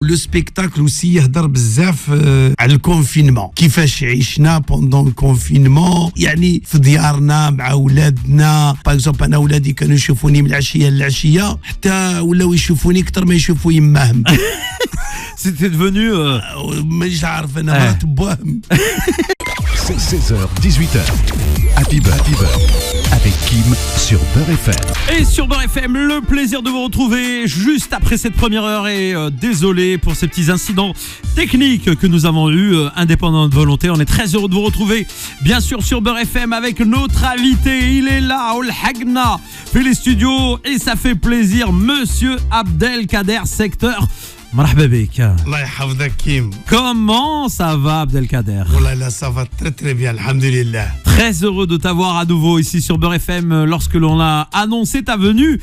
لو سبيكتاكل aussi يهضر بزاف على الكونفينمون كيفاش عشنا بوندون الكونفينمون يعني في ديارنا مع ولادنا باغ اكزومبل انا ولادي كانوا يشوفوني من العشيه للعشيه حتى ولاو يشوفوني اكثر ما يشوفوا يماهم C'était devenu مانيش عارف انا مرات بوهم 16h, 18h. Happy Bird avec Kim sur Beurre FM. Et sur Beurre FM, le plaisir de vous retrouver juste après cette première heure et désolé pour ces petits incidents techniques que nous avons eus, indépendants de volonté. On est très heureux de vous retrouver, bien sûr, sur Beurre FM avec notre invité. Il est là, Ol Hagna, fait les studios et ça fait plaisir, Monsieur Abdelkader Secteur. مرحبا بك. الله يحفظك كيم. Comment ça va Abdelkader? والله لا ça va très très bien, alhamdoulilah. Très heureux de t'avoir à nouveau ici sur Beurre FM lorsque l'on a annoncé ta venue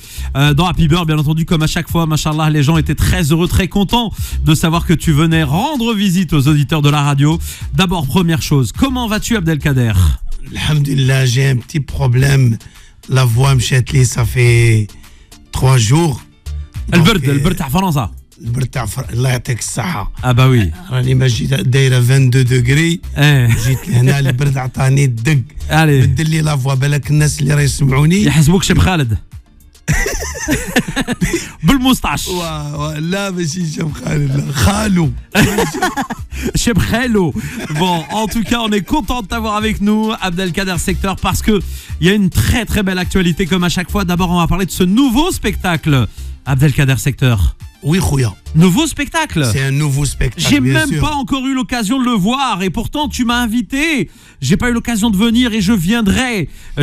dans Happy Beurre, bien entendu, comme à chaque fois, machallah, les gens étaient très heureux, très contents de savoir que tu venais rendre visite aux auditeurs de la radio. D'abord, première chose, comment vas-tu Abdelkader? Alhamdulillah, j'ai un petit problème. La voix مشات لي ça fait 3 jours. البرد تاع فرنسا. البرد الله يعطيك الصحة. bah oui. راني ما جيت دايرة 22 دوغري. جيت لهنا البرد عطاني الدق. بدل لي لا فوا بالك الناس اللي راه يسمعوني يحسبوك شب خالد. بالمسطعش. لا ماشي شب خالد خالو. Cheb Khalou. Bon, en tout cas, on est content de t'avoir avec nous, Abdelkader Secteur, parce que il y a une très très belle actualité comme à chaque fois. D'abord, on va parler de ce nouveau spectacle, Abdelkader Secteur. Oui, Khouya. Nouveau spectacle. C'est un nouveau spectacle. J'ai même pas encore eu l'occasion de le voir et pourtant tu m'as invité. J'ai pas eu l'occasion de venir et je viendrai.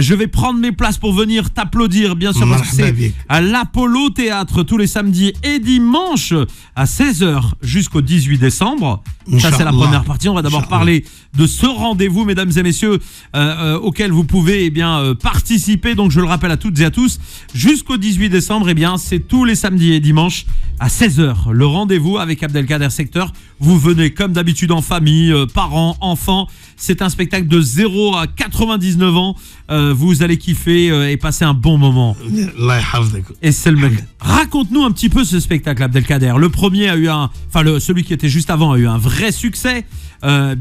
Je vais prendre mes places pour venir t'applaudir, bien sûr, parce que c'est à l'Apollo Théâtre tous les samedis et dimanches à 16h jusqu'au 18 décembre. Ça, c'est la première partie. On va d'abord parler de ce rendez-vous, mesdames et messieurs, auquel vous pouvez participer. Donc, je le rappelle à toutes et à tous, jusqu'au 18 décembre, c'est tous les samedis et dimanches à 16h. Le rendez-vous avec Abdelkader Secteur. Vous venez comme d'habitude en famille, parents, enfants. C'est un spectacle de 0 à 99 ans. Vous allez kiffer et passer un bon moment. Et c'est le mec. Raconte-nous un petit peu ce spectacle, Abdelkader. Le premier a eu celui qui était juste avant a eu un vrai succès.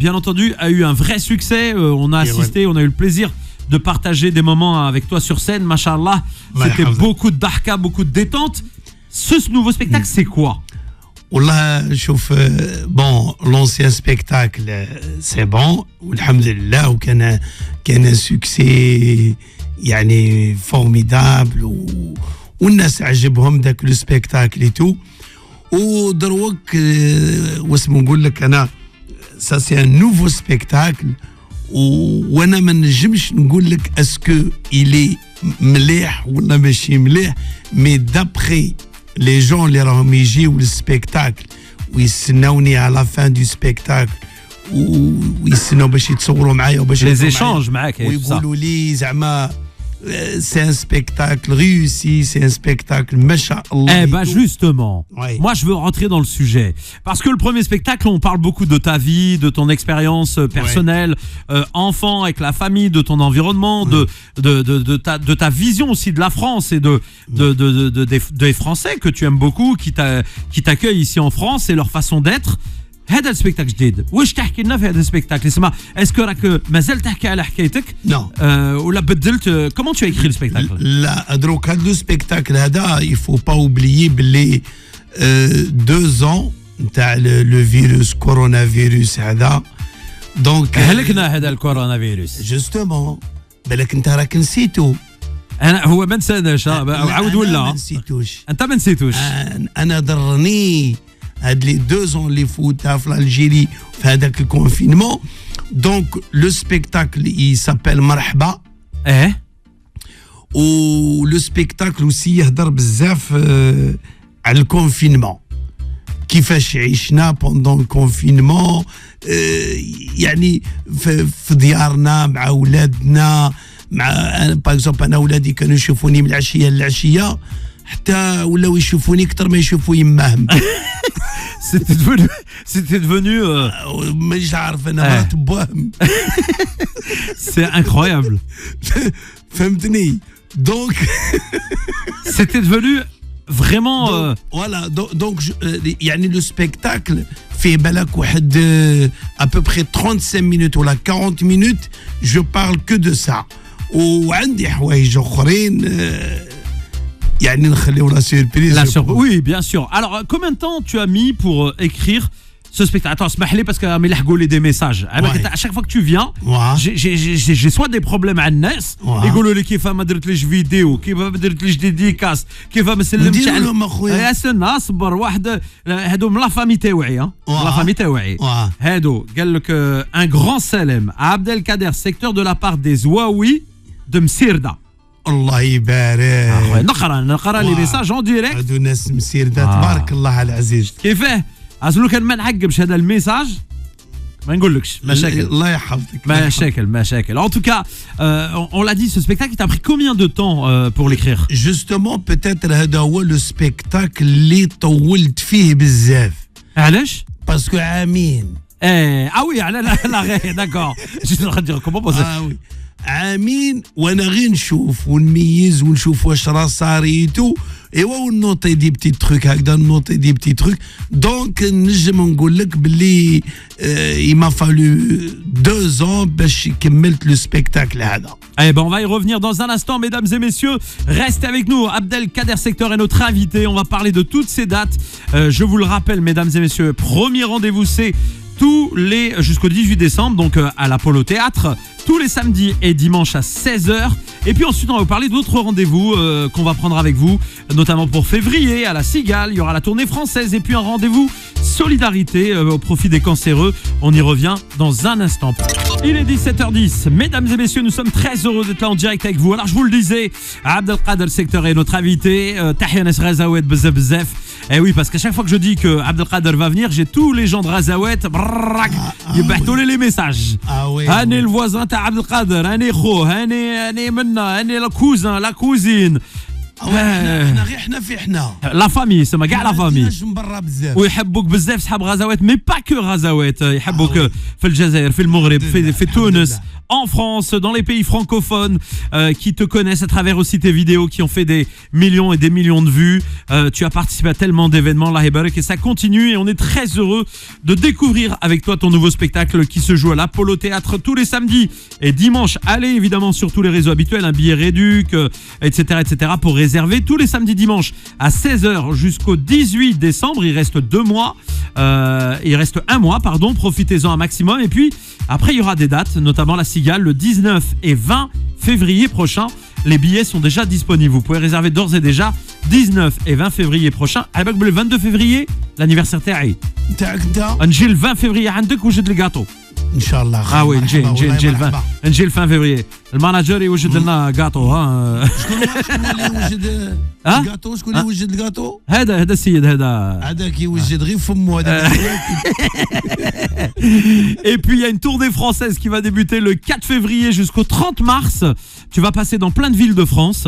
Bien entendu, a eu un vrai succès. On a assisté, on a eu le plaisir de partager des moments avec toi sur scène. Machallah, c'était beaucoup de dahka, beaucoup de détente. Ce nouveau spectacle, c'est quoi? والله شوف بون لونسيان سبيكتاكل سي بون والحمد لله وكان سوكسي يعني فورميدابل والناس عجبهم داك لو سبيكتاكل تو ودروك واسمو نقول لك انا سا سي ان نوفو سبيكتاكل وانا ما نجمش نقول لك اسكو الي مليح ولا ماشي مليح مي دابخي les gens اللي راهم يجيو للسبيكتاكل ويستناوني على لا فان دو سبيكتاكل ويستناو باش يتصوروا معايا وباش لي زيشانج معاك ويقولوا لي زعما c'est un spectacle réussi, c'est un spectacle machallah. Eh ben justement, moi je veux rentrer dans le sujet. Parce que le premier spectacle, on parle beaucoup de ta vie, de ton expérience personnelle, enfant, avec la famille, de ton environnement, de ta vision aussi de la France et des Français que tu aimes beaucoup, qui t'accueillent ici en France et leur façon d'être. هذا السبيكتاكل جديد واش تحكي لنا في هذا السبيكتاكل اسمع اسكو راك مازال تحكي على حكايتك ولا بدلت كومون تو ايكري السبيكتاكل لا دروك هذا السبيكتاكل هذا يفو با اوبليي باللي 2 ans نتاع لو فيروس كورونا فيروس هذا دونك هلكنا هذا الكورونا فيروس جوستومون بالك انت راك نسيتو انا هو ما نساناش عاود ولا ما نسيتوش انت ما نسيتوش انا ضرني هاد لي 2 ans اللي فوتها في الجيري في هذاك الكونفينمون دونك لو سبيكتاكل il s'appelle مرحبا و لو سبيكتاكل اوسي يهضر بزاف على الكونفينمون كيفاش عشنا بوندون الكونفينمون يعني في ديارنا مع ولادنا مع باغ اكزومبل انا ولادي كانوا يشوفوني من العشيه للعشيه حتى ولاو يشوفوني اكثر ما يشوفوا يماهم C'était devenu مانيش عارف انا مرات بوهم C'est incroyable. فهمتني دونك C'était devenu vraiment. Voilà, donc le spectacle fait à peu près 35 minutes ou 40 minutes, je parle que de ça. وعندي حوايج اخرين يعني نخليو la surprise. Oui, bien sûr. Alors, combien de temps tu as mis pour écrire ce spectacle? Attends, smahli parce que mais les des messages. À chaque fois que tu viens, j'ai soit des problèmes à الناس يقولوا لي كيف ما درت ليش فيديو، كيف ما درت ليش ديديكاس، كيف ما سلمتش على استنى اصبر واحد هادو من لا فامي تاوعي لا فامي تاوعي هادو قال لك ان غران سلام عبد القادر secteur de la part des Zouaoui de مسيردة. الله يبارك. نقرا لي ميساج اون ديريكت. هادو ناس مسيردة تبارك الله على العزيز. كيفاه؟ اصلو كان ما نعقبش هذا الميساج ما نقولكش مشاكل. الله يحفظك. مشاكل. En tout cas, on l'a dit, ce spectacle, il t'a pris combien de temps pour l'écrire? Justement, peut-être هذا هو لو سبيكتاكل اللي طولت فيه بزاف. علاش؟ باسكو عامين. Ah oui, la d'accord. Je suis en train de dire comment poser. Ah oui. عامين وانا غير نشوف ونميز ونشوف واش راه صاريتو ايوا ونوطي دي بتي تروك هكذا نوطي دي بتي تروك دونك نجم نقول لك باللي il m'a fallu 2 ans باش كملت لو سبيكتاكل هذا. Eh ben on va y revenir dans un instant, mesdames et messieurs. Restez avec nous. Abdelkader Secteur est notre invité. On va parler de toutes ces dates. Je vous le rappelle, mesdames et messieurs, premier rendez-vous c'est jusqu'au 18 décembre, donc à l'Apollo Théâtre, tous les samedis et dimanches à 16h. Et puis ensuite, on va vous parler d'autres rendez-vous qu'on va prendre avec vous, notamment pour février, à la Cigale. Il y aura la tournée française et puis un rendez-vous solidarité au profit des cancéreux. On y revient dans un instant. Il est 17h10. Mesdames et messieurs, nous sommes très heureux d'être là en direct avec vous. Alors, je vous le disais, Abdelkader Secteur est notre invité. Tahia Nes Razawet Bzef Bzef. Eh oui, parce qu'à chaque fois que je dis que Abdelkader va venir, j'ai tous les gens de Razawet. Ils battent les messages. Ah oui. Anne le voisin de Abdelkader, Anne Kho, Anne Menna, Anne le cousin, la cousine. La famille, c'est ma gars la famille. ويحبوك بزاف صحاب غزوات mais pas que غزوات يحبوك في الجزائر في المغرب في تونس en France, dans les pays francophones qui te connaissent à travers aussi tes vidéos qui ont fait des millions et des millions de vues. Tu as participé à tellement d'événements, là, et ça continue et on est très heureux de découvrir avec toi ton nouveau spectacle qui se joue à l'Apollo Théâtre tous les samedis et dimanches. Allez évidemment sur tous les réseaux habituels, un billet réduc, etc., pour réserver tous les samedis dimanches à 16h jusqu'au 18 décembre. Il reste 2 mois, il reste 1 mois, pardon, profitez-en un maximum et puis après il y aura des dates, notamment la Cigale le 19 et 20 février prochain. Les billets sont déjà disponibles. Vous pouvez réserver d'ores et déjà 19 et 20 février prochain. Avec le 22 février, l'anniversaire تاعي. نجي le 20 février عندك وجد لي gâteau. ان شاء الله. اه وي نجي le 20 février. المانجر يوجد لنا gâteau ها. شكون اللي يوجد الجاتو؟ شكون اللي يوجد الجاتو؟ هذا السيد هذاك يوجد غير فمو هذا. Et puis il y a une tournée française qui va débuter le 4 février jusqu'au 30 mars. Tu vas passer dans plein de villes de France.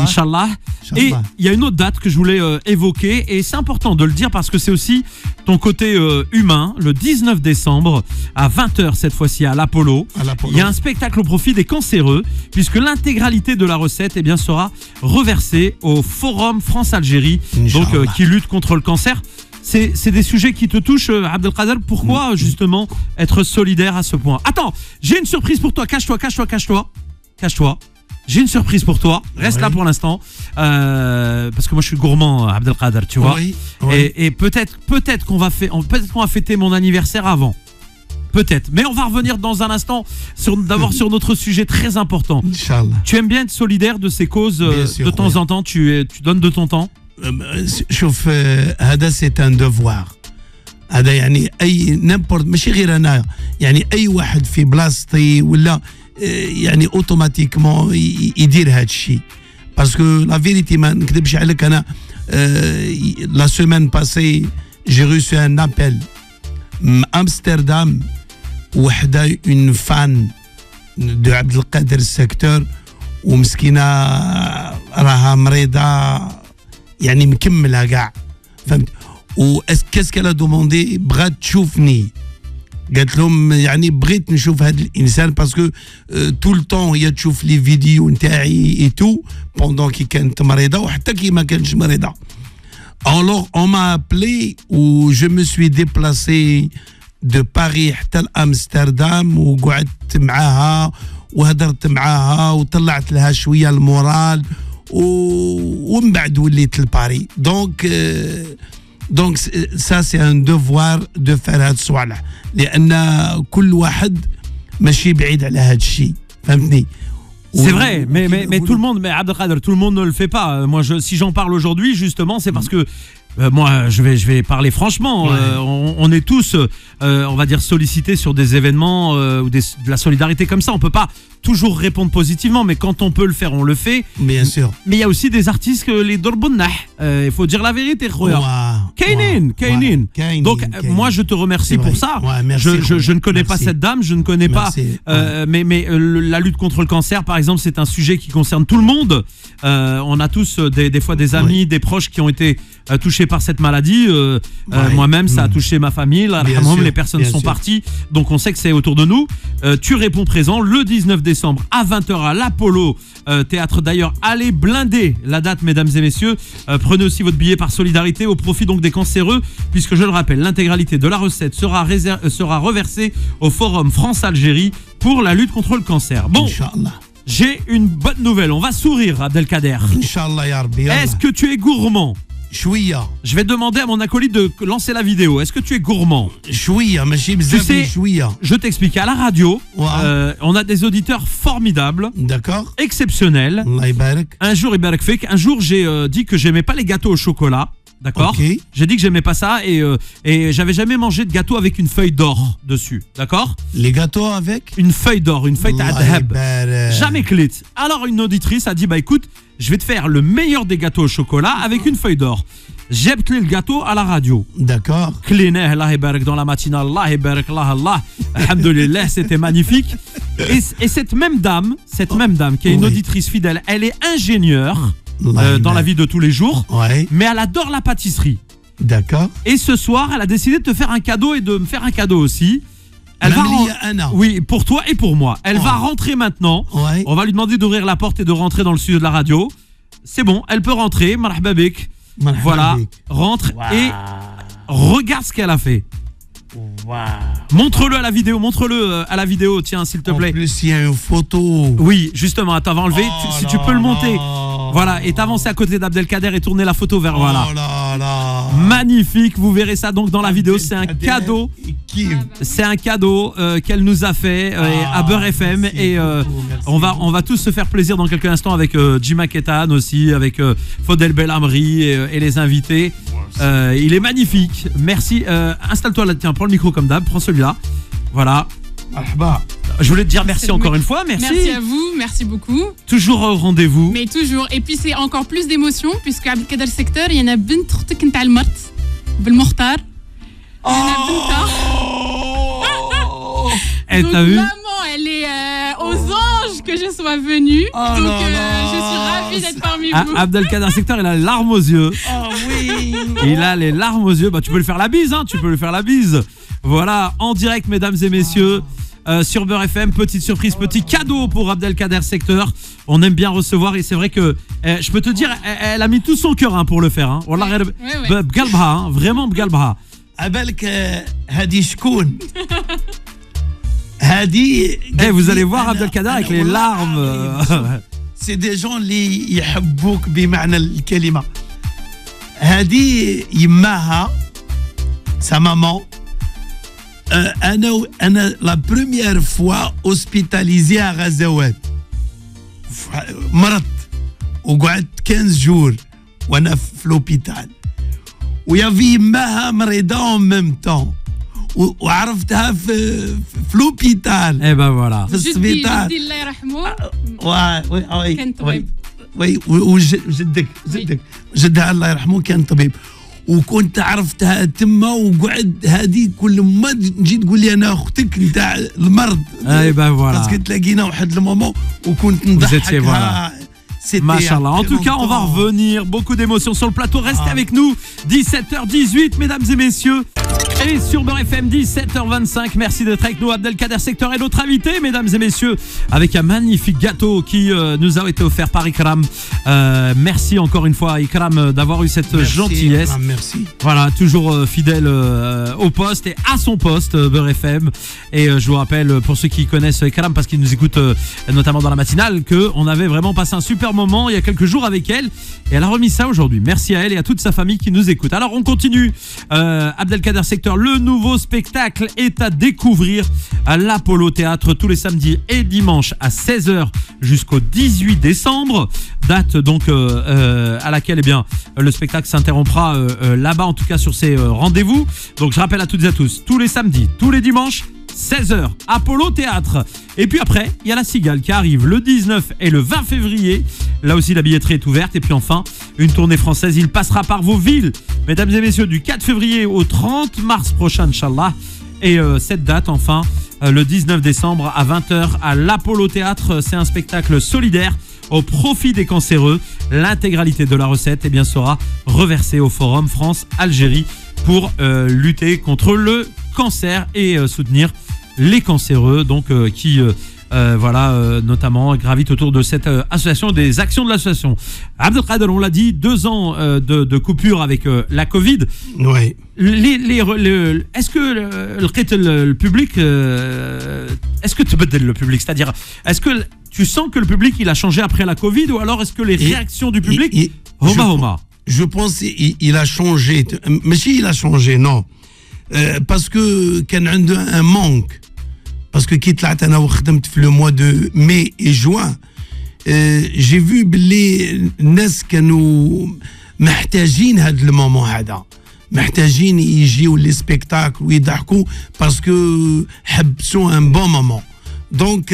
Inch'Allah. Et il y a une autre date que je voulais évoquer et c'est important de le dire parce que c'est aussi ton côté humain. Le 19 décembre à 20h cette fois-ci à l'Apollo. Il y a un spectacle au profit des cancéreux puisque l'intégralité de la recette eh bien, sera reversée au Forum France-Algérie donc qui lutte contre le cancer. C'est des sujets qui te touchent, Abdelkader. Pourquoi justement être solidaire à ce point? Attends, j'ai une surprise pour toi. Cache-toi. J'ai une surprise pour toi. Reste là pour l'instant. Parce que moi je suis gourmand, Abdelkader, tu vois. Et peut-être qu'on va fêter mon anniversaire avant. Peut-être. Mais on va revenir dans un instant d'abord sur notre sujet très important. Inch'Allah. Tu aimes bien être solidaire de ces causes de temps en temps. Tu donnes de ton temps. شوف هذا سي ان دوفوار. هذا يعني اي نيمبورت ماشي غير انا يعني اي واحد في بلاصتي ولا يعني اوتوماتيكمون يدير هذا الشيء باسكو لا فيريتي ما نكذبش عليك. انا لا سيمين باسي جي ريسو ان ابل امستردام وحده اون فان دو عبد القادر السكتور ومسكينه راها مريضه يعني مكملها كاع فهمت. و كاسكو لا دوموندي بغات تشوفني قالت لهم يعني بغيت نشوف هذا الانسان باسكو تو الطون هي تشوف لي فيديو نتاعي اي تو بوندون كي كانت مريضه وحتى كي ما كانتش مريضه. Alors on m'a appelé où je me suis déplacé de Paris حتى لامستردام وقعدت معاها وهدرت معاها وطلعت لها شويه المورال ومن بعد وليت لباري. Donc ça c'est un devoir de faire هاد الصوالح لأن كل واحد ماشي بعيد على هاد الشيء فهمتني. C'est vrai, mais tout le monde, mais Abdelkader, tout le monde ne le fait pas. Moi, si j'en parle aujourd'hui, justement, c'est parce que moi, je vais parler franchement. On est tous, on va dire, sollicités sur des événements ou de la solidarité comme ça. On peut pas toujours répondre positivement, mais quand on peut le faire, on le fait. Bien sûr. Mais il y a aussi des artistes que les dorbonnah. Il faut dire la vérité, Kainin. Donc, moi, je te remercie pour ça. Je ne connais pas cette dame, je ne connais pas. Mais la lutte contre le cancer, par exemple, c'est un sujet qui concerne tout le monde. On a tous des fois des amis, des proches qui ont été touchés par cette maladie. Moi-même, ça a touché ma famille. Les personnes sont parties. Donc, on sait que c'est autour de nous. Tu réponds présent le 19 décembre à 20h à l'Apollo Théâtre. D'ailleurs, allez blinder la date, mesdames et messieurs. Prenez aussi votre billet par solidarité au profit donc des cancéreux, puisque je le rappelle, l'intégralité de la recette sera reversée au Forum France-Algérie pour la lutte contre le cancer. Bon, Inch'Allah. J'ai une bonne nouvelle. On va sourire, Abdelkader. Inch'Allah, ya Rabbi. Est-ce que tu es gourmand? Chouïa. Je vais demander à mon acolyte de lancer la vidéo. Est-ce que tu es gourmand? Chouïa, tu sais, je t'explique. À la radio, on a des auditeurs formidables. D'accord. Exceptionnels. Un jour, j'ai dit que j'aimais pas les gâteaux au chocolat. D'accord. Okay. J'ai dit que j'aimais pas ça et j'avais jamais mangé de gâteau avec une feuille d'or dessus. D'accord. Les gâteaux avec une feuille d'or, une feuille d'adhab. Jamais clit. Alors une auditrice a dit bah écoute, je vais te faire le meilleur des gâteaux au chocolat avec une feuille d'or. J'ai obtenu le gâteau à la radio. D'accord. Cléné, Allah barak dans la matinale, Allah barak Allah. Alhamdulillah, c'était magnifique. Et cette même dame qui est une auditrice fidèle, elle est ingénieure. Dans la vie de tous les jours, mais elle adore la pâtisserie. D'accord. Et ce soir, elle a décidé de te faire un cadeau et de me faire un cadeau aussi. Elle va oui, pour toi et pour moi. Elle va rentrer maintenant. On va lui demander d'ouvrir la porte et de rentrer dans le studio de la radio. C'est bon, elle peut rentrer. Marhaba bik. Voilà, rentre et regarde ce qu'elle a fait. Wow. Montre-le à la vidéo, tiens, s'il te plaît. En plus, il y a une photo. Oui, justement, attends, on va enlever. Si tu peux le monter. Voilà, et t'avancer à côté d'Abdelkader et tourner la photo vers voilà. Magnifique, vous verrez ça donc dans la vidéo. C'est un cadeau. C'est un cadeau qu'elle nous a fait à Beurre FM et on va tous se faire plaisir dans quelques instants avec Jima Ketan aussi, avec Fodel Belhamri et les invités. Il est magnifique. Merci. Installe-toi là, tiens, prends le micro comme d'hab, prends celui-là. Voilà. Je voulais te dire merci encore une fois, merci. Merci à vous, merci beaucoup. Toujours au rendez-vous. Mais toujours. Et puis c'est encore plus d'émotion puisque à Abdelkader secteur, il y en a bint اختك نتاع المرت بالمختار. Donc t'as vu? Maman, elle est aux anges que je sois venue. Donc je suis ravie d'être parmi vous. Abdelkader secteur, il a les larmes aux yeux. Oh oui. Il a les larmes aux yeux. Bah tu peux lui faire la bise, hein. Tu peux lui faire la bise. Voilà, en direct, mesdames et messieurs. Sur Beurre FM, petite surprise, petit cadeau pour Abdelkader secteur. On aime bien recevoir et c'est vrai que je peux te dire, elle a mis tout son cœur pour le faire. Hein. Bgalbha, vraiment bgalbha. Abelk hadi shkoun. Vous allez voir Abdelkader avec les larmes. C'est des gens qui يحبوك بمعنى الكلمة. هذه يماها sa maman. أنا la première fois hospitalisé à غزوات مرضت وقعدت 15 جور وأنا في لوبيتال ويافي يماها مريضة en même temps وعرفتها في لوبيتال. إيه ben voilà. في السبيطار. جدي الله يرحمه. كان طبيب. وجدها الله يرحمه كان طبيب. وكنت عرفتها تما وقعد هذه كل ما نجي تقول لي انا اختك نتاع المرض. اي ben voilà. باسكو تلاقينا واحد المومون وكنت نضحكها. Machallah. En tout cas, on va revenir. Beaucoup d'émotions sur le plateau. Restez avec nous. 17h18, mesdames et messieurs. Et sur Beurre FM 17h25, merci d'être avec nous. Abdelkader Secteur est notre invité, mesdames et messieurs, avec un magnifique gâteau qui nous a été offert par Ikram. Merci encore une fois à Ikram d'avoir eu cette gentillesse. Ikram, merci. Voilà, toujours fidèle au poste et à son poste, Beurre FM. Et je vous rappelle, pour ceux qui connaissent Ikram, parce qu'ils nous écoutent notamment dans la matinale, qu'on avait vraiment passé un super moment il y a quelques jours avec elle. Et elle a remis ça aujourd'hui. Merci à elle et à toute sa famille qui nous écoute. Alors on continue. Abdelkader Secteur, le nouveau spectacle est à découvrir à l'Apollo Théâtre tous les samedis et dimanches à 16h jusqu'au 18 décembre. Date donc à laquelle eh bien, le spectacle s'interrompra là-bas, en tout cas sur ces rendez-vous. Donc je rappelle à toutes et à tous, tous les samedis, tous les dimanches, 16h, Apollo Théâtre. Et puis après, il y a la Cigale qui arrive le 19 et le 20 février. Là aussi, la billetterie est ouverte. Et puis enfin, une tournée française. Il passera par vos villes, mesdames et messieurs, du 4 février au 30 mars prochain, Inch'Allah. Et cette date, enfin, le 19 décembre à 20h à l'Apollo Théâtre. C'est un spectacle solidaire au profit des cancéreux. L'intégralité de la recette eh bien, sera reversée au Forum France-Algérie pour lutter contre le cancer et soutenir les cancéreux, donc qui notamment gravitent autour de cette association, des actions de l'association. Abdelkader, on l'a dit, 2 ans de coupure avec la Covid. Oui. Est-ce que le public, est-ce que tu peux le public, c'est-à-dire, est-ce que tu sens que le public il a changé après la Covid, ou alors est-ce que les réactions du public, je pense qu'il a changé, mais si il a changé, non. Parce que كان عنده un manque, parce que كي طلعت انا وخدمت في le mois de mai et juin, j'ai vu بلي الناس كانوا محتاجين هذا المومون هذا، محتاجين يجيو لي سبيكتاكل ويضحكوا باسكو حبسوا ان بون مومون. دونك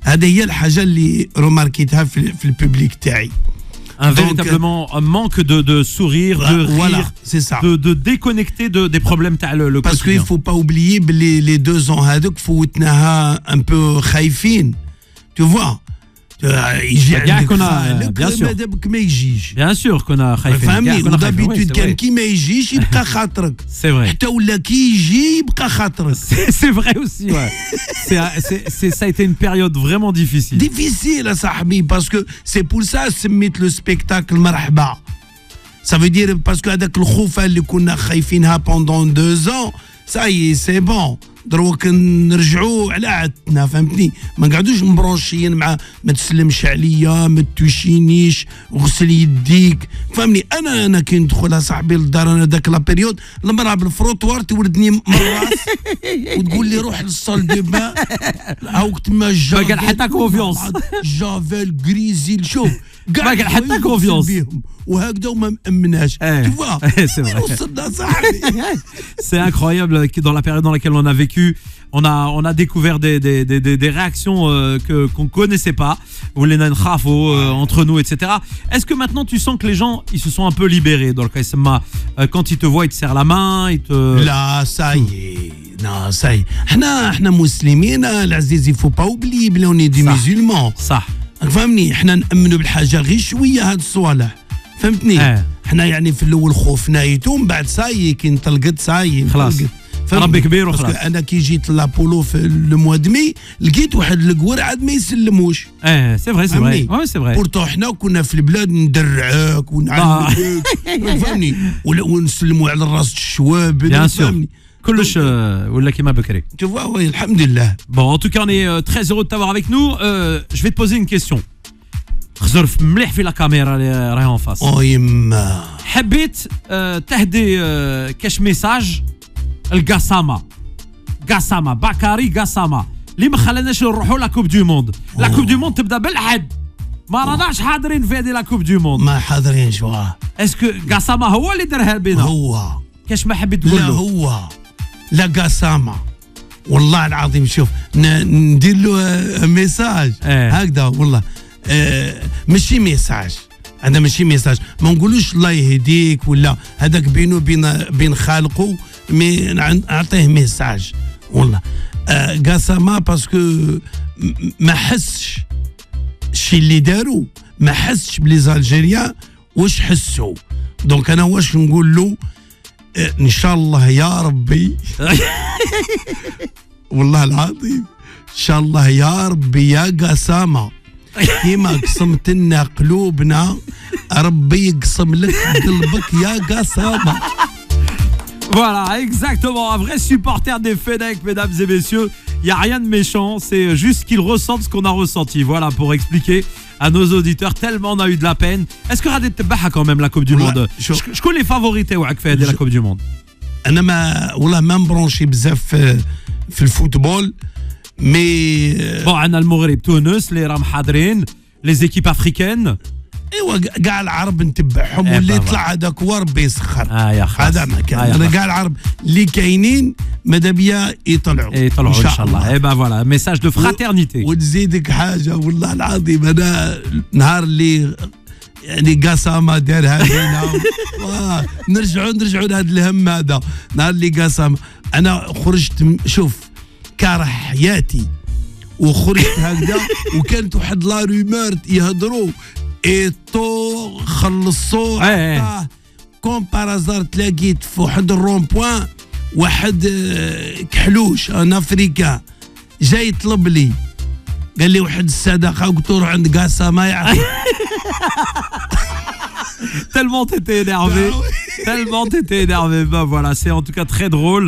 هذه هي الحاجه اللي روماركيتها في الببليك تاعي. Véritablement un manque de sourire, de rire, voilà, c'est ça. de déconnecter des problèmes تاع le parce qu'il faut pas oublier les 2 ans هذوك فوتناها un peu خايفين, tu vois. يجي عندك خالك ما يجيش. Bien sûr qu'on a خايفين. فهمني, ودابيتود كان كي ما يجيش يبقى خاطرك. C'est vrai. حتى ولا كي يجي يبقى خاطرك. C'est vrai aussi, ouais. Ça a été une période vraiment difficile. Difficile à صاحبي, parce que c'est pour ça سميت le spectacle مرحبا. Ça veut dire parce que هذاك الخوف اللي كنا خايفينها pendant 2 ans, ça y est, c'est bon. دروك نرجعوا على عادتنا, فهمتني, ما نقعدوش مبرونشيين مع ما تسلمش عليا, ما توشينيش, غسل يديك, فهمني. انا كي ندخل صاحبي للدار انا ذاك لا بيريود, المراه بالفروطوار توردني مراس وتقول لي روح للصال دو بان او تما ما كان حتى كونفيونس, جافيل غريزيل, شوف ما كان حتى كونفيونس وهكذا وما مأمناش. Tu vois, c'est incroyable que dans la période dans laquelle on a vécu, on a découvert des réactions qu'on connaissait pas, ou les entre nous, etc. Est-ce que maintenant tu sens que les gens ils se sont un peu libérés dans le KSMA, quand ils te voient, ils te serrent la main, ils te... Là, ça y est. Non, ça y est. احنا مسلمين العزيز, il faut pas oublier بلي on est des musulmans. صح. فهمني, احنا نأمنوا بالحاجة غير شوية هاد الصوالح, فهمتني. احنا يعني في الاول خوفنا يتو, من بعد ساي كي انطلقت ساي خلاص ربي كبير وخلاص. انا كي جيت لابولو في لو موا دمي لقيت واحد القور عاد ما يسلموش. سي فري سي فري, وي سي فري. بورتو حنا كنا في البلاد ندرعوك ونعلموك, فهمني, ونسلموا على الراس الشواب, فهمني. كلش ولا كيما بكري. Tu vois, oui, alhamdulillah. Bon, en tout cas, on est très heureux de t'avoir avec nous. Je vais te poser une question. خزر مليح في لا كاميرا اللي راهي اون فاس. يما حبيت تهدي كاش ميساج القاسامه بكاري قاسامه اللي ما خلاناش نروحوا لا كوب دو موند. لا كوب دو موند تبدا بالحد, ما راناش حاضرين في هذه لا كوب دو موند. ما حاضرينش. واه اسكو قاسامه هو اللي درها بينا؟ هو. كاش ما حبيت تقول له؟ لا هو, لا قاسامه والله العظيم. شوف ندير له ميساج هكذا والله, ماشي ميساج, هذا ماشي ميساج, ما نقولوش الله يهديك ولا هذاك بينه بين خالقه, مي نعطيه ميساج والله. قاسما باسكو ما حسش الشيء اللي داروا, ما حسش بلي زالجيريان واش حسوا. دونك انا واش نقول له, ان شاء الله يا ربي والله العظيم ان شاء الله يا ربي يا قسامه كيما قسمت لنا قلوبنا ربي يقسم لك قلبك يا قسامه. Voilà, exactement, un vrai supporter des Fenech, mesdames et messieurs. Il n'y a rien de méchant, c'est juste qu'ils ressentent ce qu'on a ressenti. Voilà, pour expliquer à nos auditeurs, tellement on a eu de la peine. Est-ce que Radit Tebaha quand même la Coupe du Monde? Je connais les favorités de la Coupe du Monde. أنا ما مبرونشي بزاف في الفوتبول مي bon عندنا المغرب تونس اللي راهم حاضرين les équipes africaines. ايوا كاع العرب نتبعهم واللي يطلع هذاك هو ربي يسخر. هذا ما كان انا كاع العرب اللي كاينين ماذا بيا يطلعوا ان شاء الله. اي با فوالا ميساج دو فراترنيتي. وتزيدك حاجه والله العظيم انا نهار اللي يعني قسامه دارها فينا نرجعوا لهذا الهم هذا. نهار اللي قسامه انا خرجت شوف كاره حياتي وخرجت هكذا وكانت واحد لا رومور يهضروا ايتو خلصوا كون بارازار تلاقيت في واحد الرون بوان واحد كحلوش ان افريكا جاي يطلب لي قال لي واحد الصدقه قلت له روح عند قاسه ما يعرف. Tellement t'étais énervé. Ben voilà, c'est en tout cas très drôle.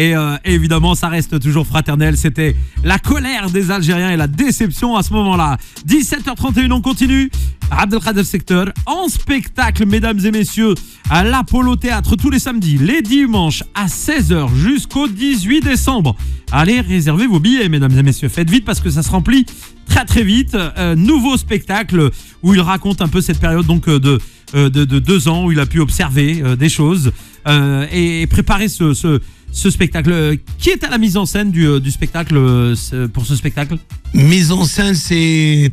Et évidemment, ça reste toujours fraternel. C'était la colère des Algériens et la déception à ce moment-là. 17h31, on continue. Abdelkader Secteur en spectacle, mesdames et messieurs, à l'Apollo Théâtre tous les samedis, les dimanches à 16h jusqu'au 18 décembre. Allez, réservez vos billets, mesdames et messieurs. Faites vite parce que ça se remplit très très vite. Nouveau spectacle où il raconte un peu cette période donc de 2 ans où il a pu observer des choses et préparer ce spectacle. Qui est à la mise en scène du spectacle pour ce spectacle? Mise en scène, c'est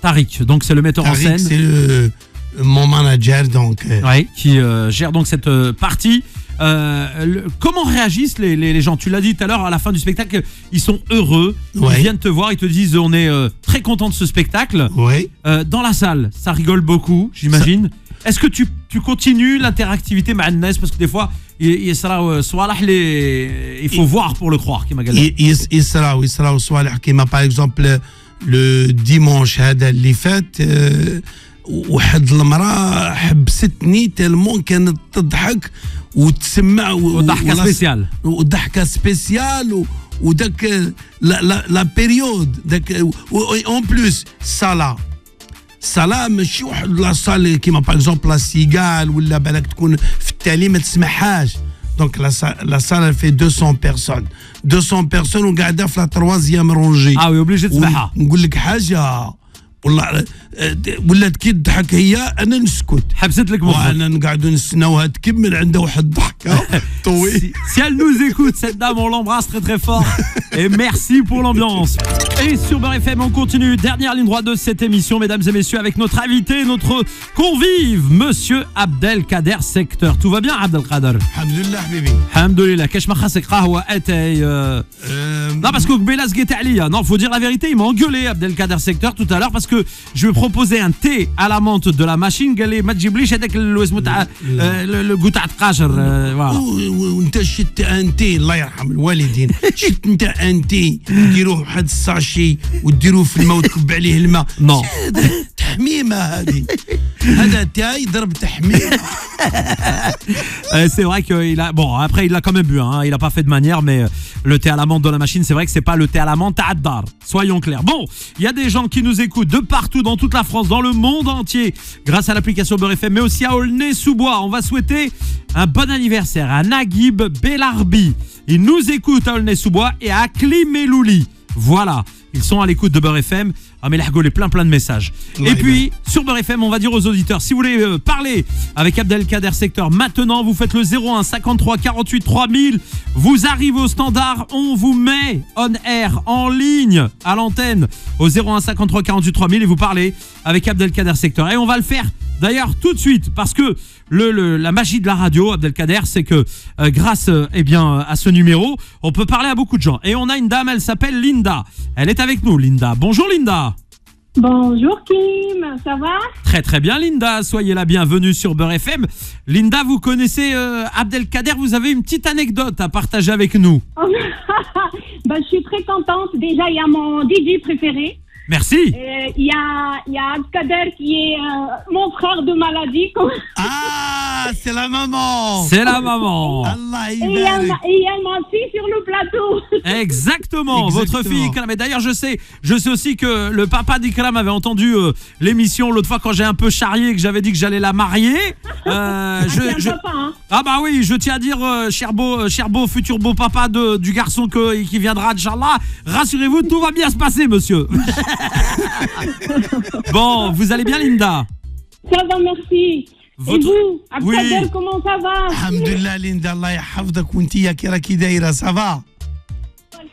Tariq, donc c'est le metteur en scène. C'est mon manager donc. Oui, qui gère donc cette partie. Comment réagissent les gens? Tu l'as dit tout à l'heure, à la fin du spectacle, ils sont heureux, ils viennent te voir, ils te disent on est très content de ce spectacle. Dans la salle, ça rigole beaucoup, j'imagine. Est-ce que tu continues l'interactivité avec les gens? Parce que des fois, il faut voir pour le croire. يصراو صوالح كيما par exemple le dimanche هذا اللي فات واحد المراه حبستني تالمون كانت تضحك وتسمع وضحكه سبيسيال وداك لا بيريود داك اون بلوس صلاة ماشي واحد لا صال كيما باغ اكزومبل لا سيغال ولا بالك تكون في التالي ما تسمعهاش. دونك لا صال في 200 بيرسون وقاعده في لا تروازيام رونجي. وي اوبليجي تسمعها. نقول لك حاجه والله ولات كي تضحك هي انا نسكت حبست لك مخك وانا نقعدوا نستناوها تكمل عندها واحد الضحكه طويل. Si elle nous écoute, cette dame, on l'embrasse très très fort et merci pour l'ambiance. Et sur Beurre FM, on continue. Dernière ligne droite de cette émission, mesdames et messieurs, avec notre invité, notre convive, monsieur Abdelkader Secteur. Tout va bien, Abdelkader? Alhamdulillah, habibi. Alhamdulillah. Qu'est-ce que je fais? Non, parce que Belas Guetalia, non, faut dire la vérité, il m'a engueulé, Abdelkader Secteur, tout à l'heure, parce que je lui ai proposé un thé à la menthe de la machine. قال لي ما تجيبليش هذاك le goût تاع القاشر. voilà. وانت شت انتي الله يرحم الوالدين شت انت انتي ديروه واحد الساشي وديروه في الماء وتكب عليه الماء. نو تحميمه هذه هذا تاي ضرب تحميمه. C'est vrai qu'il a bon après il l'a quand même bu hein, il a pas fait de manière mais le thé à la menthe de la machine c'est vrai que c'est pas le thé à la menthe à Addar, soyons clairs. Bon, il y a des gens qui nous écoutent de partout dans toute la France, dans le monde entier grâce à l'application Beurre FM mais aussi à Aulnay-sous-Bois. On va souhaiter un bon anniversaire à Naguib Belarbi. Il nous écoute à Aulnay-sous-Bois et à Klimelouli. Voilà, ils sont à l'écoute de Beurre FM. Ah mais l'argolé, plein de messages. Et puis sur Beurre FM, on va dire aux auditeurs, si vous voulez parler avec Abdelkader Secteur, maintenant vous faites le 01 53 48 3000. Vous arrivez au standard, on vous met on air, en ligne, à l'antenne au 01 53 48 3000 et vous parlez avec Abdelkader Secteur. Et on va le faire d'ailleurs tout de suite parce que la magie de la radio, Abdelkader, c'est que grâce à ce numéro, on peut parler à beaucoup de gens. Et on a une dame, elle s'appelle Linda. Elle est avec nous, Linda. Bonjour Linda. Bonjour Kim, ça va? Très très bien Linda, soyez la bienvenue sur Beurre FM. Linda, vous connaissez Abdelkader, vous avez une petite anecdote à partager avec nous. Je suis très contente. Déjà, il y a mon DJ préféré. Merci. Il y a Abdelkader qui est mon frère de maladie. Ah, c'est la maman. C'est la maman. Allah Et il y a ma fille sur le plateau. Exactement, votre fille Ikram. Et d'ailleurs, je sais aussi que le papa d'Ikram avait entendu l'émission l'autre fois quand j'ai un peu charrié et que j'avais dit que j'allais la marier. Papa, hein. Ah bah oui, je tiens à dire, cher beau, futur beau papa du garçon qui viendra, Inch'Allah, rassurez-vous, tout va bien se passer, monsieur. Bon, vous allez bien, Linda? Ça va, merci. Et vous, Abdelkader, comment ça va? Alhamdulillah, Linda, Allah yahfazak wa inti ki daïra, ça va?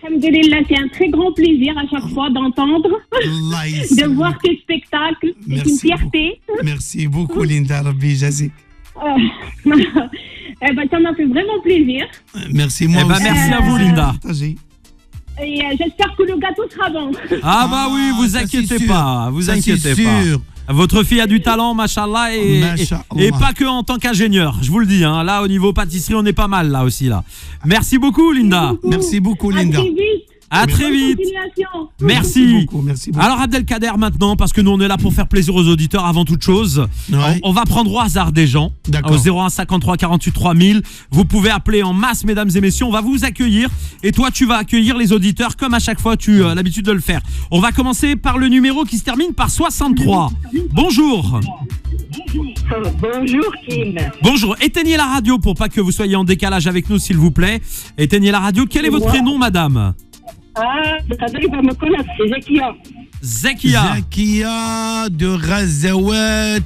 Alhamdulillah, c'est un très grand plaisir à chaque fois d'entendre, de voir tes spectacles. C'est une fierté. Merci beaucoup, Linda, Rabbi Jazik. Ça m'a fait vraiment plaisir. Merci, moi aussi. Merci à vous, Linda. Et j'espère que le gâteau sera bon. Ah bah oui, vous inquiétez pas, Votre fille a du talent, machallah, et pas que en tant qu'ingénieur, je vous le dis. Hein, là, au niveau pâtisserie, on est pas mal là aussi là. Merci beaucoup, Linda. Merci beaucoup, Linda. À très vite. Merci beaucoup. Alors Abdelkader maintenant, parce que nous on est là pour faire plaisir aux auditeurs avant toute chose. Ouais. On va prendre au hasard des gens. Au 01 53 48 3000. Vous pouvez appeler en masse, mesdames et messieurs. On va vous accueillir. Et toi, tu vas accueillir les auditeurs comme à chaque fois tu as l'habitude de le faire. On va commencer par le numéro qui se termine par 63. Bonjour. Bonjour Kim. Bonjour. Éteignez la radio pour pas que vous soyez en décalage avec nous, s'il vous plaît. Éteignez la radio. Quel est votre prénom, madame? Il va me connaître, c'est Zakia. Zakia de Ghazawat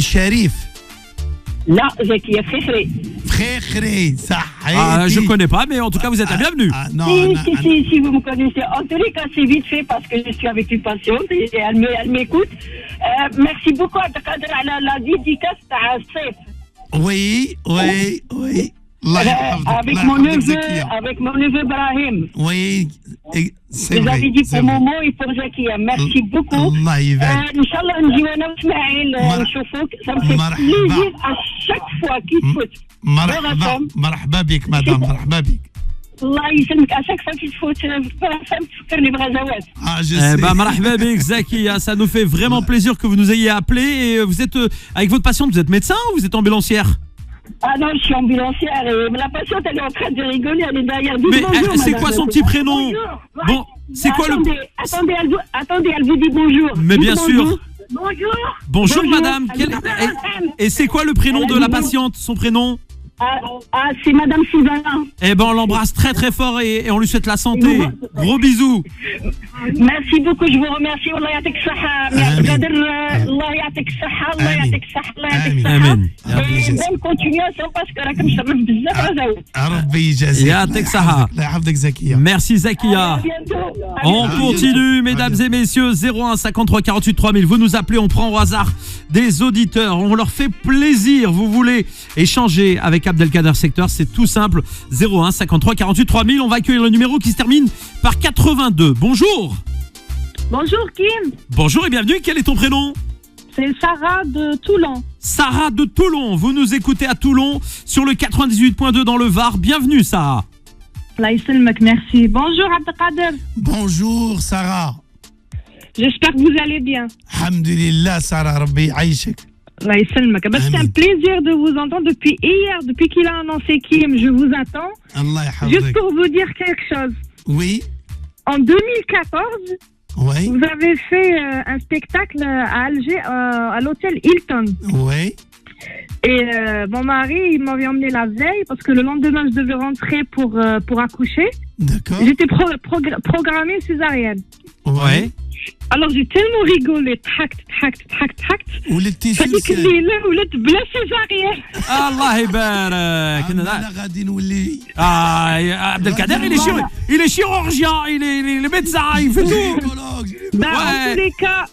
Sharif. Là, Zakia Fréré, ça. Je connais pas, mais en tout cas, vous êtes la bienvenue. Si vous me connaissez. En tous les cas, c'est vite fait parce que je suis avec une patiente et elle m'écoute. Merci beaucoup à la dédicace à Sef. Oui. Avec mon neveu Brahim. Oui, c'est vous vrai. Vous avez dit pour Momo et pour Zakia. Merci beaucoup. Inch'Allah, ça me fait plaisir à chaque fois qu'il fout. مرحبا بك مدام مرحبا بك. الله يسلمك à chaque fois qu'il faut ça me تفكرني بغزوات. Je sais. مرحبا بك Zakia, ça nous fait vraiment plaisir que vous nous ayez appelé. Et vous êtes avec votre patiente, vous êtes médecin ou vous êtes ambulancière? Ah non, je suis ambulancière et la patiente elle est en train de rigoler, elle est derrière. Mais c'est quoi son petit prénom? Bon, c'est quoi Attendez, elle vous dit bonjour. Mais bien sûr. Bonjour madame. Et c'est quoi le prénom de la patiente, son prénom? C'est madame Suzanna. Eh ben on l'embrasse très très fort et on lui souhaite la santé. Gros bisous. Merci beaucoup, je vous remercie. Allah yatik saha. Allah yatik saha. Allah yatik saha. Amen. Et bonne continuation parce que راكم شرف بزاف غزاوي. ربي يجازيك. يعطيك صحة. الله يحفظك زكية. Merci Zakia. On continue, mesdames et messieurs. 01 53 48 3000. Vous nous appelez, on prend au hasard des auditeurs. On leur fait plaisir. Vous voulez échanger avec Abdelkader Secteur, c'est tout simple. 01 53 48 3000. On va accueillir le numéro qui se termine par 82. Bonjour. Bonjour Kim. Bonjour et bienvenue. Quel est ton prénom? C'est Sarah de Toulon. Sarah de Toulon. Vous nous écoutez à Toulon sur le 98.2 dans le Var. Bienvenue Sarah. Allah يسلمك, merci. Bonjour Abdelkader. Bonjour Sarah. J'espère que vous allez bien. Alhamdulillah Sarah, Rabbi Aïchek. Allah يسلمك. C'est un plaisir de vous entendre depuis hier, depuis qu'il a annoncé Kim, je vous attends. Allah يحفظك. Juste pour vous dire quelque chose. Oui. En 2014, oui. Vous avez fait un spectacle à Alger, à l'hôtel Hilton. Oui. Et mon mari, il m'avait emmené la veille parce que le lendemain, je devais rentrer pour accoucher. D'accord. J'étais programmée césarienne. Ouais. Alors j'ai tellement rigolé, tact. هذيك الليلة ولدت بلا césarienne. الله يبارك. غادي نولي. Abdelkader, il est chirurgien, il est médecin, il fait tout.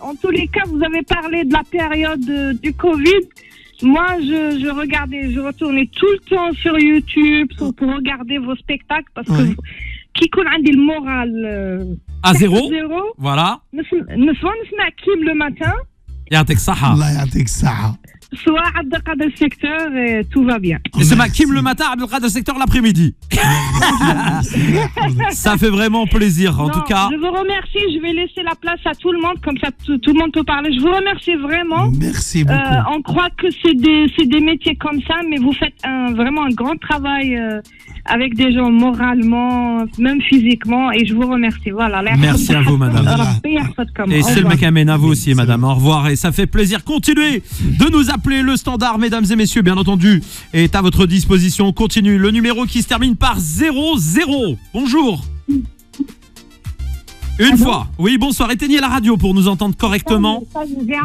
En tous les cas, vous avez parlé de la période du Covid. Moi, je retournais tout le temps sur YouTube pour regarder vos spectacles parce que كي يكون عندي المورال à zéro. Voilà. نسمع كيم لو ماتان. يعطيك الصحة. الله يعطيك الصحة. Soit Abdelkader Secteur, tout va bien. Et c'est Kim le matin, Abdelkader Secteur l'après-midi. Ça fait vraiment plaisir, en tout cas. Je vous remercie, je vais laisser la place à tout le monde, comme ça tout le monde peut parler. Je vous remercie vraiment. Merci beaucoup. On croit que c'est des métiers comme ça, mais vous faites vraiment un grand travail avec des gens moralement, même physiquement, et je vous remercie. Voilà. Merci à vous, madame. Et c'est le mec à vous aussi, madame. Au revoir, et ça fait plaisir. Continuez de nous appeler. Le standard, mesdames et messieurs, bien entendu, est à votre disposition. On continue. Le numéro qui se termine par 00. Bonjour. Une fois. Oui, bonsoir. Éteignez la radio pour nous entendre correctement.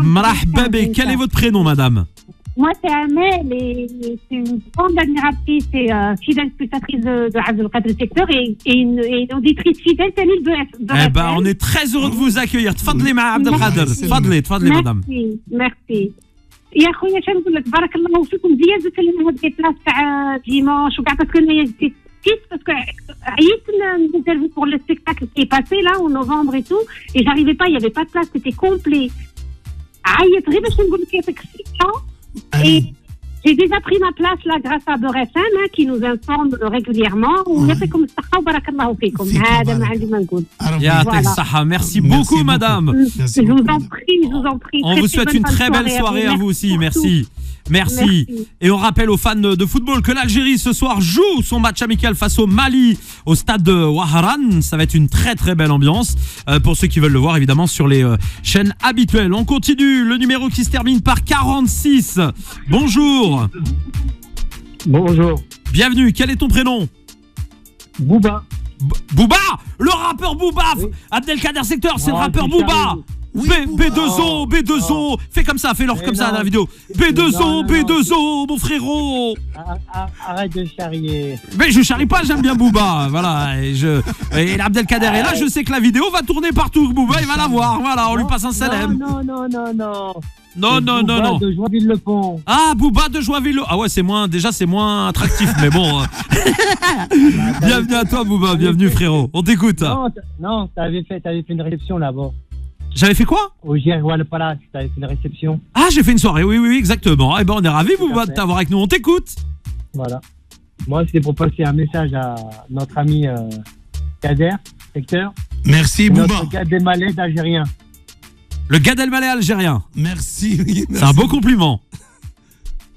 Marahba bek. Quel est votre prénom, madame? Moi, c'est Amel et c'est une grande admiratrice et fidèle spectatrice de Abdelkader Secteur et une auditrice fidèle de Eh ben, on est très heureux de vous accueillir. Tfadli ma Abdelkader. Tfadli, madame. Merci. يا خويا شنو نقول لك بارك الله فيكم زياد كلمه هذيك البلاص تاع ديماش وكاع باسكو انا كيف باسكو عييت نانترفيو بور لو سبيكتاكل كي باسي لا او نوفمبر اي تو اي جاريفي با يافي با بلاص سيتي كومبلي عييت غير باش نقول لك هذاك السيكا J'ai déjà pris ma place là grâce à Beurre FM qui nous informe régulièrement. ويعطيكم الصحة وبارك الله فيكم. هذا ما عندي ما نقول. يعطيك الصحة. Merci beaucoup, madame. Je vous en prie. On vous souhaite une très belle soirée à vous aussi. Merci. Et on rappelle aux fans de football que l'Algérie ce soir joue son match amical face au Mali au stade de Ouaharan. Ça va être une très très belle ambiance pour ceux qui veulent le voir évidemment sur les chaînes habituelles. On continue. Le numéro qui se termine par 46. Bonjour. Bonjour. Bienvenue. Quel est ton prénom? Booba. Booba, le rappeur Booba. Oui. Abdelkader Secteur, c'est le rappeur Booba. Oui, B2O, fais comme ça, fais-leur comme ça dans la vidéo. B2O, mon frérot. Arrête de charrier. Mais je charrie pas, j'aime bien Booba. Voilà, et Abdelkader est là, je sais que la vidéo va tourner partout. Booba, il va la voir. Voilà, on lui passe un salam. Non. Booba de Joinville-le-Pont. Ah, Booba de Joinville-le-Pont. Ah ouais, c'est moins attractif, mais bon. Bienvenue à toi, Booba, bienvenue frérot. On t'écoute. Non, t'avais fait une réception là-bas. J'avais fait quoi? Au Giroir le Palace, t'avais fait une réception. Ah, j'ai fait une soirée, oui, exactement. Eh ben, on est ravis, Booba, de t'avoir avec nous. On t'écoute. Voilà. Moi, c'était pour passer un message à notre ami Kader Secteur. Merci, Booba. Notre Gad Elmaleh algérien. Le Gad Elmaleh algérien. Merci. C'est un beau compliment.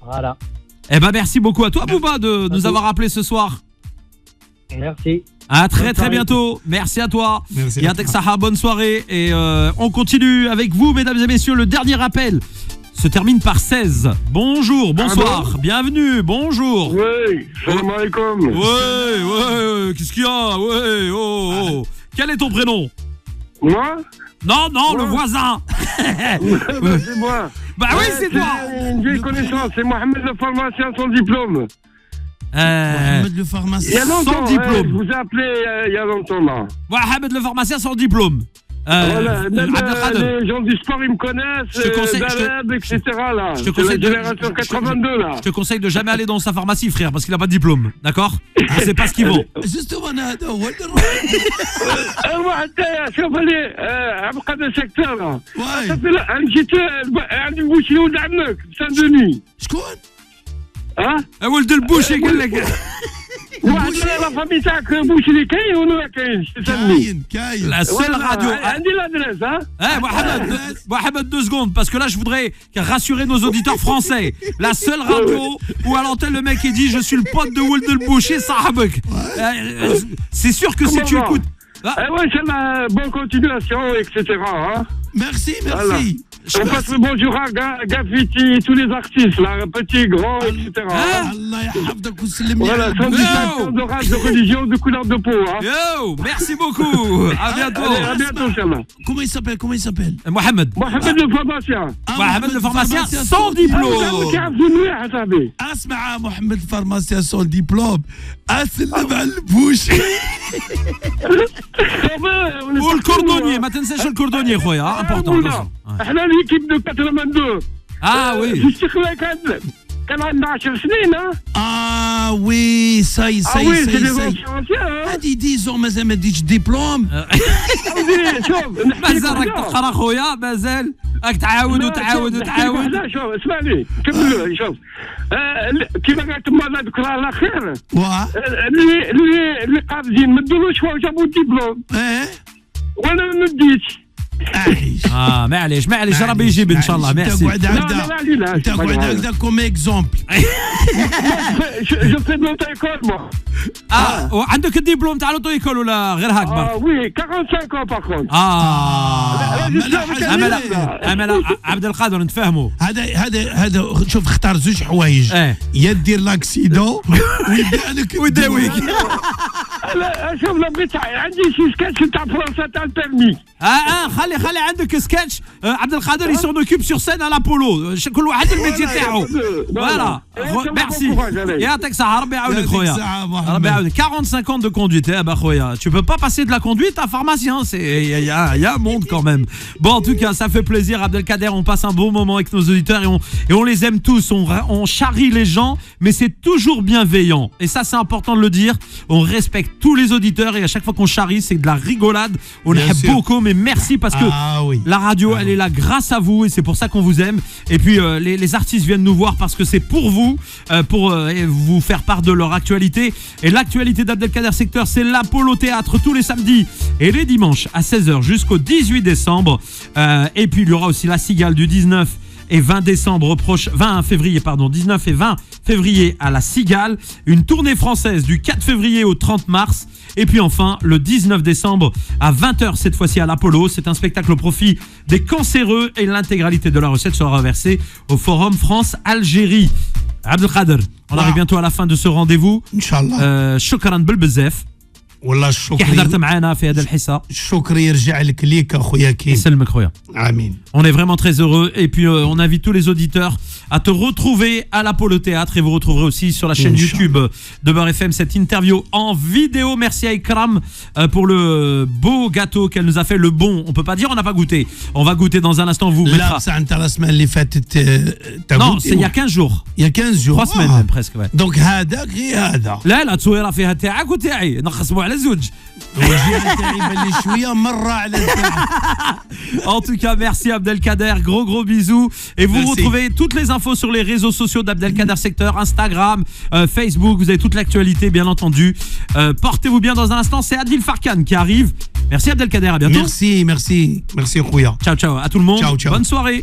Voilà. Eh ben, merci beaucoup à toi, Booba, de nous avoir appelé ce soir. Merci. À très bientôt. Merci à toi. Yatek Saha, bonne soirée. Et on continue avec vous, mesdames et messieurs. Le dernier appel se termine par 16. Bonjour, bonsoir, bienvenue, bonjour. Oui, salam alaikum. Ouais, qu'est-ce qu'il y a? Ouais, oh. Quel est ton prénom? Moi? Non, le voisin. C'est moi. Bah oui, c'est toi. Une vieille connaissance, c'est Mohamed le pharmacien sans diplôme. Mohamed le pharmacien il y a longtemps, sans diplôme. Je vous ai appelé il y a longtemps là. Mohamed le pharmacien sans diplôme. Voilà, les gens du sport ils me connaissent, Daleb, etc. là. Je te conseille la génération 82 là. Je te conseille de jamais aller dans sa pharmacie, frère, parce qu'il a pas de diplôme, d'accord? Je sais pas ce qu'il vend. Justement, شوف لي عبقد السكتر جيت عندي بوشي ولد عمك سان دوني. شكون؟ ولد البوشي قال لك واحد لا فامي تاعك بوشري كاين ولا ما كاينش تسمي كاين la seule radio عندي l'adresse Mohamed 2 secondes parce que là je voudrais rassurer nos auditeurs français. La seule radio où à l'antenne le mec est dit je suis le pote de Wold le Boucher Sahabek. C'est sûr que si tu écoutes ouais, c'est la bonne continuation, etc. Hein. Merci. Voilà. On passe le bonjour à Gafiti, tous les artistes, là, petits, grands, etc. Voilà, sans distinction de race, de religion, de couleur de peau. Hein. Yo, merci beaucoup. À bientôt. Allez, à bientôt, Inch'Allah. Comment il s'appelle? Mohamed le pharmacien. Mohamed le pharmacien sans diplôme. اسمع محمد الفارماسيان سون ديبلوم اسلم على البوشي والكوردونيي ما تنساش الكوردونيي خويا important. احنا ليكيب دو 82 oui. في الشيخ كان عندنا 10 سنين وي ساي وي سي لي زونسيون هادي 10 مازال ما ديتش ديبلوم شوف مازال راك تقرا خويا مازال راك تعاود وتعاود وتعاود لا شوف اسمعني كملوا شوف كيما قالت الله ذكرها على خير اللي قابضين ما ادولوش فوق جابوا الدبلوم وانا ما نديتش معليش ربي يجيب ان شاء الله ميرسي لا تقعد هكذا كوم اكزومبل جو في لوطو ايكول مو وعندك الدبلوم تاع لوطو ايكول ولا غير هاك برك وي 45 باغ كونت امل عبد القادر نتفاهموا هذا شوف اختار زوج حوايج يا دير لاكسيدون ويداويك لا شوف لو بغيت عندي شي سكاتش تاع فرنسا تاع البيرمي خلي عندك سكتش عبد القادر يسون اوكيب سور سين على بولو كل واحد الميتي تاعو فوالا ميرسي يعطيك الصحه ربي يعاونك خويا ربي يعاونك 45 ans de conduite خويا tu peux pas passer de la conduite à pharmacien il y a un monde quand même bon en tout cas ça fait plaisir Abdelkader on passe un bon moment avec nos auditeurs et on les aime tous on charrie les gens mais c'est toujours bienveillant et ça c'est important de le dire on respecte tous les auditeurs et à chaque fois qu'on charrie c'est de la rigolade on aime beaucoup mais merci parce que la radio elle est là grâce à vous et c'est pour ça qu'on vous aime et puis les artistes viennent nous voir parce que c'est pour vous pour vous faire part de leur actualité et l'actualité d'Abdelkader Secteur c'est l'Apollo Théâtre tous les samedis et les dimanches à 16h jusqu'au 18 décembre et puis il y aura aussi la Cigale du 19 et 20 février 19 et 20 février à la Cigale, une tournée française du 4 février au 30 mars et puis enfin le 19 décembre à 20h cette fois-ci à l'Apollo, c'est un spectacle au profit des cancéreux et l'intégralité de la recette sera reversée au Forum France-Algérie. Abdelkader, on arrive bientôt à la fin de ce rendez-vous. Inch'Allah. Shukran بالبزاف. والله الشكر كي حضرت معنا في هذا الحصة الشكر يرجع لك ليك اخويا كيم يسلمك خويا امين on est vraiment très heureux et puis on invite tous les auditeurs à te retrouver à l'Apollo Théâtre et vous retrouverez aussi sur la chaîne YouTube de Beurre FM cette interview en vidéo. Merci à Ikram pour le beau gâteau qu'elle nous a fait, le bon, on peut pas dire on n'a pas goûté, on va goûter dans un instant, vous لا بصح انت لا السمانه اللي فاتت non c'est il y a 15 jours 3 semaines même presque ouais. donc هذا غير هذا لا تصويره فيها تاعك وتاعي نقسموا على زوج En tout cas, merci Abdelkader, gros bisous. Et vous retrouvez toutes les infos sur les réseaux sociaux d'Abdelkader Secteur, Instagram, Facebook, vous avez toute l'actualité bien entendu. Portez-vous bien dans un instant, c'est Adil Farkan qui arrive. Merci Abdelkader, à bientôt. Merci Khouya. Ciao à tout le monde. Ciao. Bonne soirée.